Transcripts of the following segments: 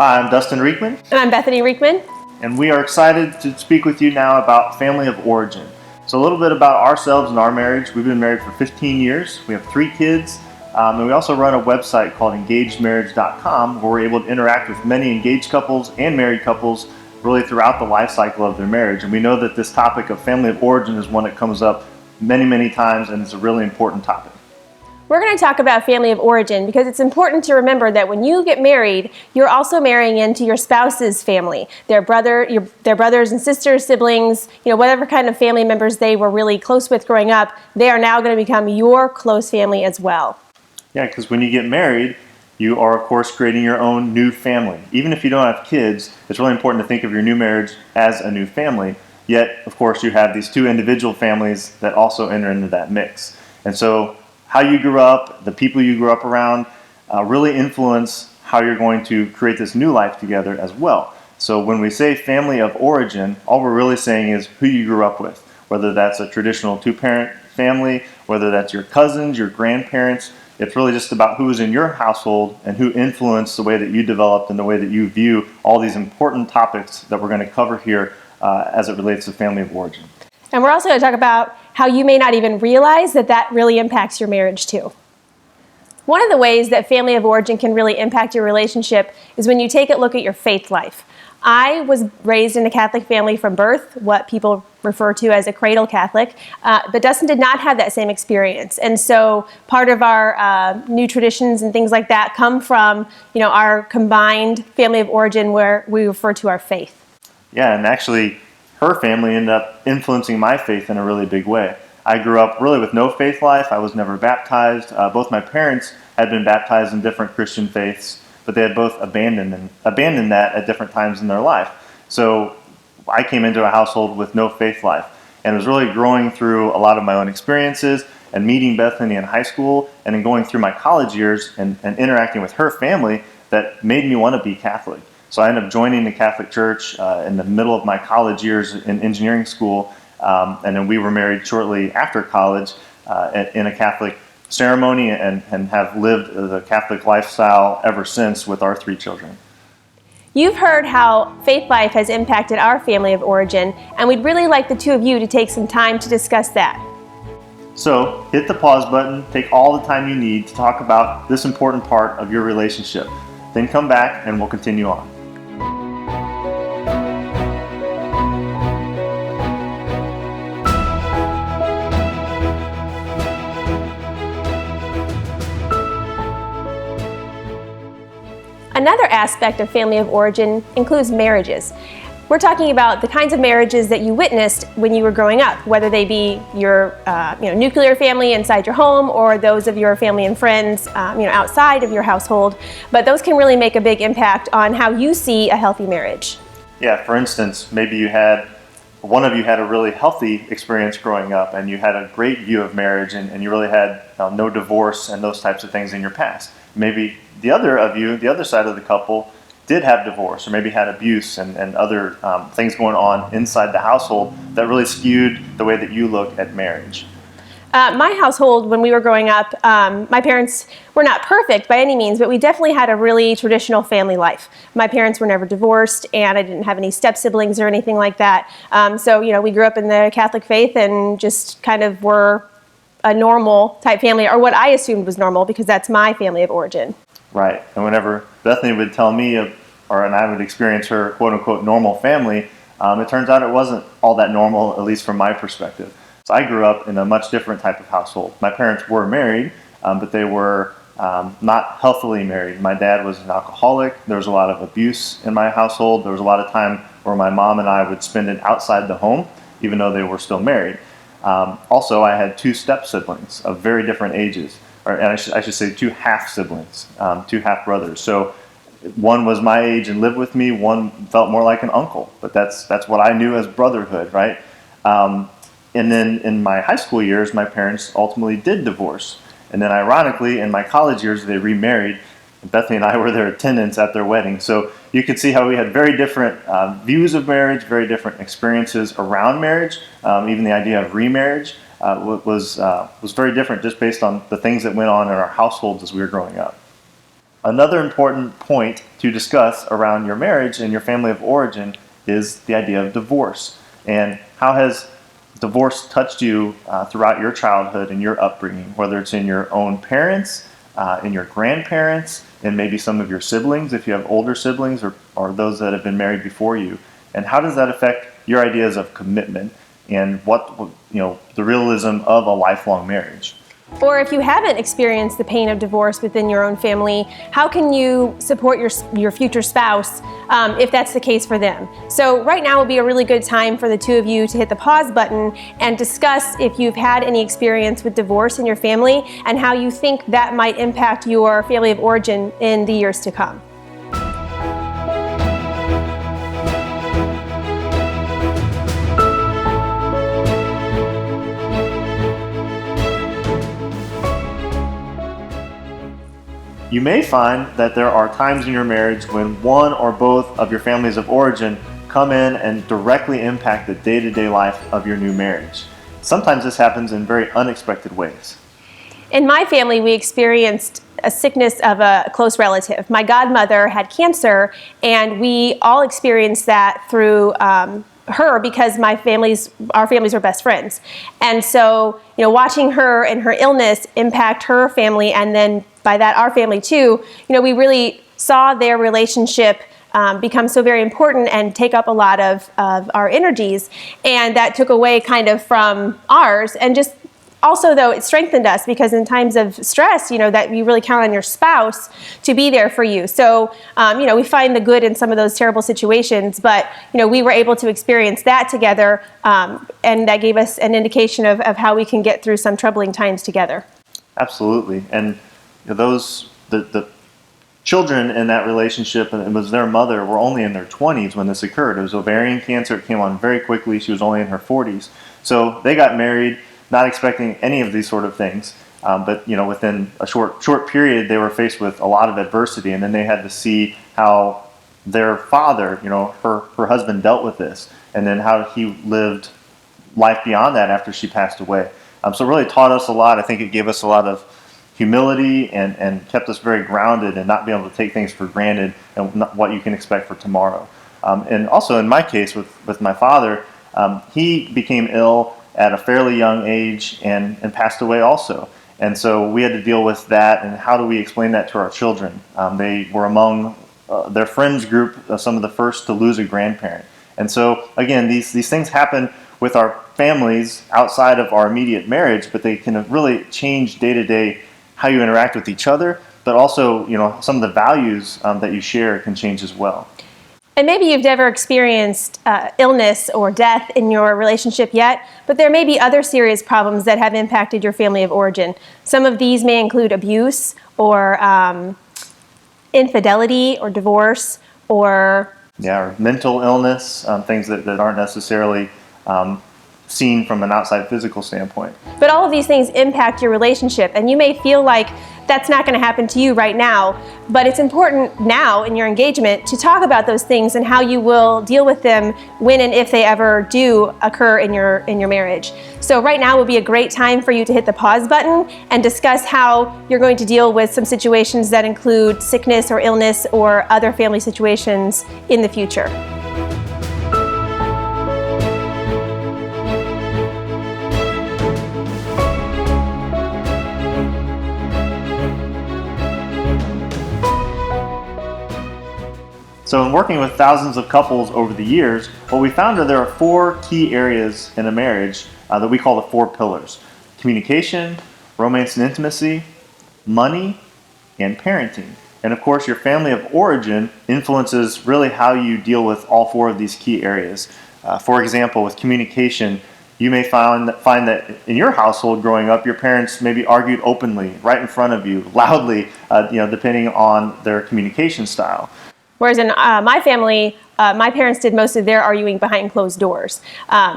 Hi, I'm Dustin Reekman, And I'm Bethany Reekman. and we are excited to speak with you now about family of origin. So a little bit about ourselves and our marriage. We've been married for 15 years. We have 3 kids, and we also run a website called engagedmarriage.com where we're able to interact with many engaged couples and married couples really throughout the life cycle of their marriage. And we know that this topic of family of origin is one that comes up many, many times, and it's a really important topic. We're going to talk about family of origin because it's important to remember that when you get married, you're also marrying into your spouse's family, their brothers and sisters, siblings, whatever kind of family members they were really close with growing up, they are now going to become your close family as well. Yeah, because when you get married, you are, of course, creating your own new family. Even if you don't have kids, it's really important to think of your new marriage as a new family. Yet, of course, you have these 2 individual families that also enter into that mix. And so how you grew up, the people you grew up around, really influence how you're going to create this new life together as well. So when we say family of origin, all we're really saying is who you grew up with, whether that's a traditional 2-parent family, whether that's your cousins, your grandparents. It's really just about who was in your household and who influenced the way that you developed and the way that you view all these important topics that we're going to cover here as it relates to family of origin. And we're also going to talk about how you may not even realize that that really impacts your marriage too. One of the ways that family of origin can really impact your relationship is when you take a look at your faith life. I was raised in a Catholic family from birth, what people refer to as a cradle Catholic, but Dustin did not have that same experience. And so part of our new traditions and things like that come from our combined family of origin where we refer to our faith. Yeah, and actually her family ended up influencing my faith in a really big way. I grew up really with no faith life. I was never baptized. Both my parents had been baptized in different Christian faiths, but they had both abandoned that at different times in their life. So I came into a household with no faith life, and it was really growing through a lot of my own experiences and meeting Bethany in high school and then going through my college years and interacting with her family that made me want to be Catholic. So I ended up joining the Catholic Church in the middle of my college years in engineering school, and then we were married shortly after college in a Catholic ceremony and have lived the Catholic lifestyle ever since with our 3 children. You've heard how faith life has impacted our family of origin, and we'd really like the 2 of you to take some time to discuss that. So hit the pause button, take all the time you need to talk about this important part of your relationship. Then come back and we'll continue on. Another aspect of family of origin includes marriages. We're talking about the kinds of marriages that you witnessed when you were growing up, whether they be your nuclear family inside your home or those of your family and friends outside of your household. But those can really make a big impact on how you see a healthy marriage. Yeah, for instance, maybe one of you had a really healthy experience growing up and you had a great view of marriage and you really had no divorce and those types of things in your past. Maybe the other of you, the other side of the couple, did have divorce or maybe had abuse and other things going on inside the household that really skewed the way that you look at marriage. My household, when we were growing up, my parents were not perfect by any means, but we definitely had a really traditional family life. My parents were never divorced, and I didn't have any step-siblings or anything like that. So we grew up in the Catholic faith and just kind of were a normal type family, or what I assumed was normal, because that's my family of origin. Right, and whenever Bethany would tell me, and I would experience her quote-unquote normal family, it turns out it wasn't all that normal, at least from my perspective. So I grew up in a much different type of household. My parents were married, but they were not healthily married. My dad was an alcoholic. There was a lot of abuse in my household. There was a lot of time where my mom and I would spend it outside the home, even though they were still married. Also, I had 2 step-siblings of very different ages, and I should say 2 half-siblings, 2 half-brothers. So one was my age and lived with me. One felt more like an uncle, but that's what I knew as brotherhood, right? And then in my high school years, my parents ultimately did divorce. And then ironically, in my college years, they remarried. Bethany and I were their attendants at their wedding. So you could see how we had very different views of marriage, very different experiences around marriage. Even the idea of remarriage was very different just based on the things that went on in our households as we were growing up. Another important point to discuss around your marriage and your family of origin is the idea of divorce. And how has divorce touched you throughout your childhood and your upbringing, whether it's in your own parents, in your grandparents, and maybe some of your siblings, if you have older siblings or those that have been married before you. And how does that affect your ideas of commitment and the realism of a lifelong marriage? Or if you haven't experienced the pain of divorce within your own family, how can you support your future spouse if that's the case for them? So right now would be a really good time for the two of you to hit the pause button and discuss if you've had any experience with divorce in your family and how you think that might impact your family of origin in the years to come. You may find that there are times in your marriage when one or both of your families of origin come in and directly impact the day-to-day life of your new marriage. Sometimes this happens in very unexpected ways. In my family, we experienced a sickness of a close relative. My godmother had cancer, and we all experienced that through her because our families were best friends. And so, watching her and her illness impact her family, and then by that our family too, we really saw their relationship become so very important and take up a lot of our energies. And that took away kind of from ours, and just also, though, it strengthened us because in times of stress, that you really count on your spouse to be there for you. So, we find the good in some of those terrible situations, but, we were able to experience that together, and that gave us an indication of how we can get through some troubling times together. Absolutely. And the children in that relationship, and it was their mother, were only in their 20s when this occurred. It was ovarian cancer. It came on very quickly. She was only in her 40s. So they got married, not expecting any of these sort of things. But within a short period, they were faced with a lot of adversity, and then they had to see how their father, her husband, dealt with this, and then how he lived life beyond that after she passed away. So it really taught us a lot. I think it gave us a lot of humility and kept us very grounded and not being able to take things for granted and what you can expect for tomorrow. And also in my case with my father, he became ill at a fairly young age and passed away also. And so we had to deal with that, and how do we explain that to our children? They were among their friends group, some of the first to lose a grandparent. And so again, these things happen with our families outside of our immediate marriage, but they can really change day to day how you interact with each other, but also some of the values that you share can change as well. And maybe you've never experienced illness or death in your relationship yet, but there may be other serious problems that have impacted your family of origin. Some of these may include abuse or infidelity or divorce or mental illness, things that aren't necessarily seen from an outside physical standpoint. But all of these things impact your relationship, and you may feel like that's not going to happen to you right now, but it's important now in your engagement to talk about those things and how you will deal with them when and if they ever do occur in your marriage. So right now would be a great time for you to hit the pause button and discuss how you're going to deal with some situations that include sickness or illness or other family situations in the future. So in working with thousands of couples over the years, what we found are there are 4 key areas in a marriage that we call the 4 pillars: communication, romance and intimacy, money, and parenting. And of course, your family of origin influences really how you deal with all 4 of these key areas. For example, with communication, you may find that in your household growing up, your parents maybe argued openly, right in front of you, loudly, depending on their communication style. Whereas in my family, my parents did most of their arguing behind closed doors.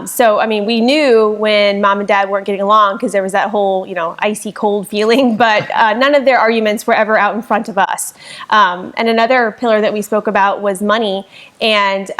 So, we knew when mom and dad weren't getting along because there was that whole, icy cold feeling, but none of their arguments were ever out in front of us. And another pillar that we spoke about was money. And,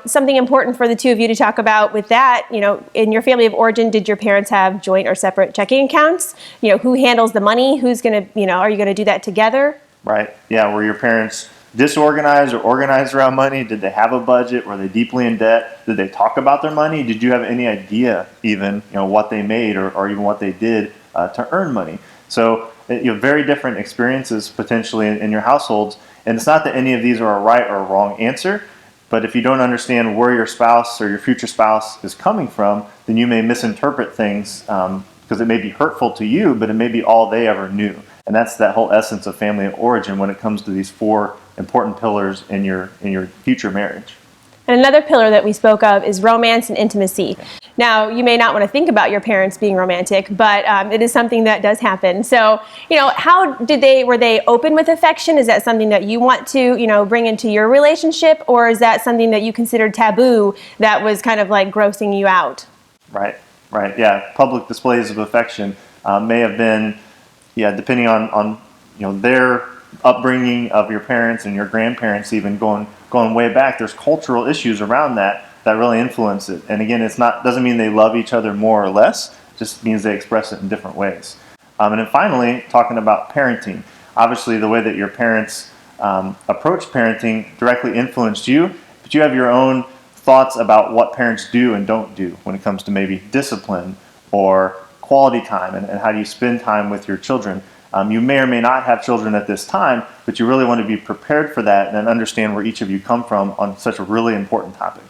something important for the two of you to talk about with that, in your family of origin, did your parents have joint or separate checking accounts? Who handles the money? Who's going to, are you going to do that together? Right. Yeah. Were your parents disorganized or organized around money? Did they have a budget? Were they deeply in debt? Did they talk about their money? Did you have any idea even, what they made or even what they did to earn money? So, very different experiences potentially in your households. And it's not that any of these are a right or a wrong answer, but if you don't understand where your spouse or your future spouse is coming from, then you may misinterpret things because it may be hurtful to you, but it may be all they ever knew. And that's that whole essence of family of origin when it comes to these four important pillars in your future marriage. And another pillar that we spoke of is romance and intimacy. Now, you may not want to think about your parents being romantic, but it is something that does happen. So, how were they open with affection? Is that something that you want to, bring into your relationship? Or is that something that you considered taboo that was kind of like grossing you out? Right. Yeah. Public displays of affection may have been, depending on their upbringing of your parents and your grandparents, even going way back, there's cultural issues around that really influence it. And again, doesn't mean they love each other more or less, it just means they express it in different ways. And then finally, talking about parenting. Obviously, the way that your parents approach parenting directly influenced you, but you have your own thoughts about what parents do and don't do when it comes to maybe discipline or quality time and how do you spend time with your children. You may or may not have children at this time, but you really want to be prepared for that and understand where each of you come from on such a really important topic.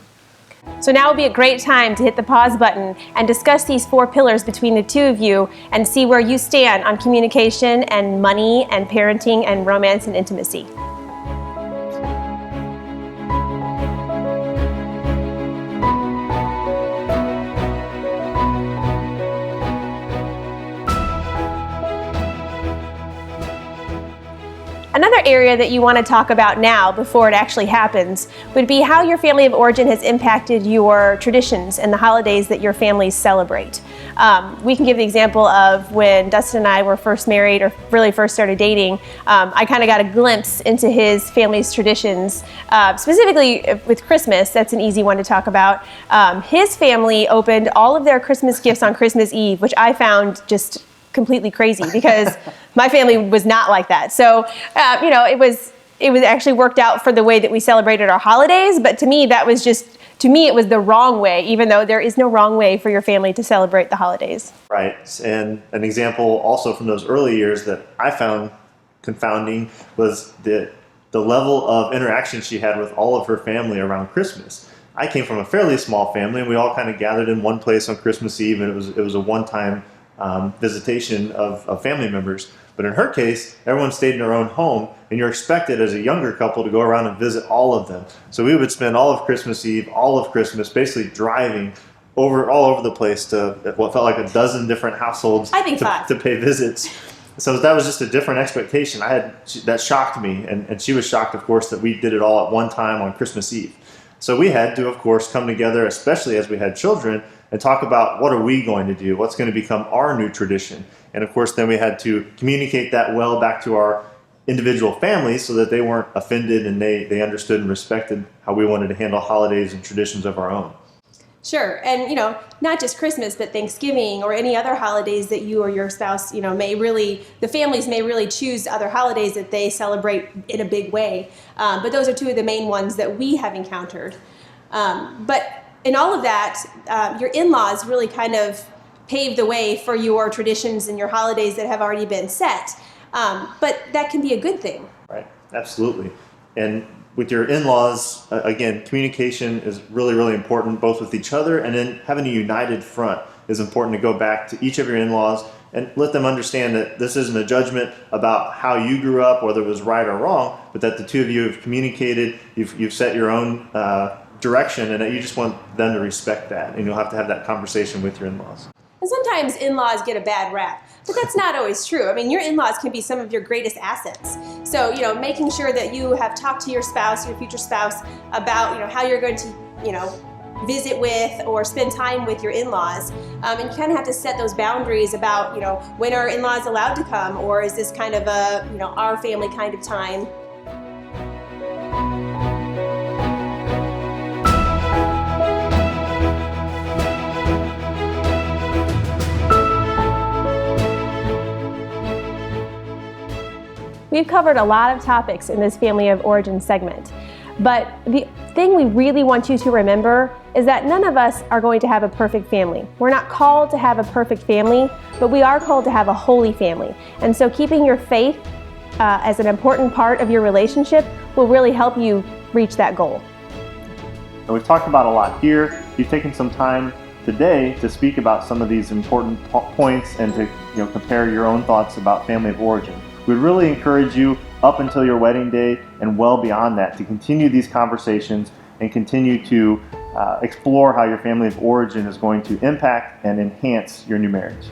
So now would be a great time to hit the pause button and discuss these four pillars between the two of you and see where you stand on communication and money and parenting and romance and intimacy. Another area that you want to talk about now before it actually happens would be how your family of origin has impacted your traditions and the holidays that your families celebrate. We can give the example of when Dustin and I were first married or really first started dating. I kind of got a glimpse into his family's traditions, specifically with Christmas. That's an easy one to talk about. His family opened all of their Christmas gifts on Christmas Eve, which I found just completely crazy because my family was not like that. So, it was actually worked out for the way that we celebrated our holidays. But to me, it was the wrong way, even though there is no wrong way for your family to celebrate the holidays. Right. And an example also from those early years that I found confounding was the level of interaction she had with all of her family around Christmas. I came from a fairly small family, and we all kind of gathered in one place on Christmas Eve, and it was a one-time visitation of family members. But in her case, everyone stayed in their own home, and you're expected as a younger couple to go around and visit all of them. So we would spend all of Christmas Eve, all of Christmas, basically driving all over the place to what felt like a dozen different households to pay visits. So that was just a different expectation. That shocked me, and she was shocked, of course, that we did it all at one time on Christmas Eve. So we had to, of course, come together, especially as we had children, and talk about what are we going to do, what's going to become our new tradition. And of course, then we had to communicate that well back to our individual families so that they weren't offended and they understood and respected how we wanted to handle holidays and traditions of our own. Sure. And, not just Christmas, but Thanksgiving or any other holidays that you or your spouse, the families may really choose other holidays that they celebrate in a big way. But those are two of the main ones that we have encountered. But in all of that, your in-laws really kind of paved the way for your traditions and your holidays that have already been set. But that can be a good thing. Right. Absolutely. And with your in-laws, again, communication is really, really important, both with each other, and then having a united front is important to go back to each of your in-laws and let them understand that this isn't a judgment about how you grew up, whether it was right or wrong, but that the two of you have communicated, you've set your own direction, and that you just want them to respect that, and you'll have to have that conversation with your in-laws. And sometimes in-laws get a bad rap, but that's not always true. I mean, your in-laws can be some of your greatest assets. So, making sure that you have talked to your spouse, your future spouse, about, how you're going to, visit with or spend time with your in-laws. And you kind of have to set those boundaries about, when are in-laws allowed to come, or is this kind of a, our family kind of time? We We've covered a lot of topics in this family of origin segment. But the thing we really want you to remember is that none of us are going to have a perfect family. We're not called to have a perfect family, but we are called to have a holy family. And so keeping your faith as an important part of your relationship will really help you reach that goal. And we've talked about a lot here. You've taken some time today to speak about some of these important points and to compare your own thoughts about family of origin. We'd really encourage you up until your wedding day and well beyond that to continue these conversations and continue to explore how your family of origin is going to impact and enhance your new marriage.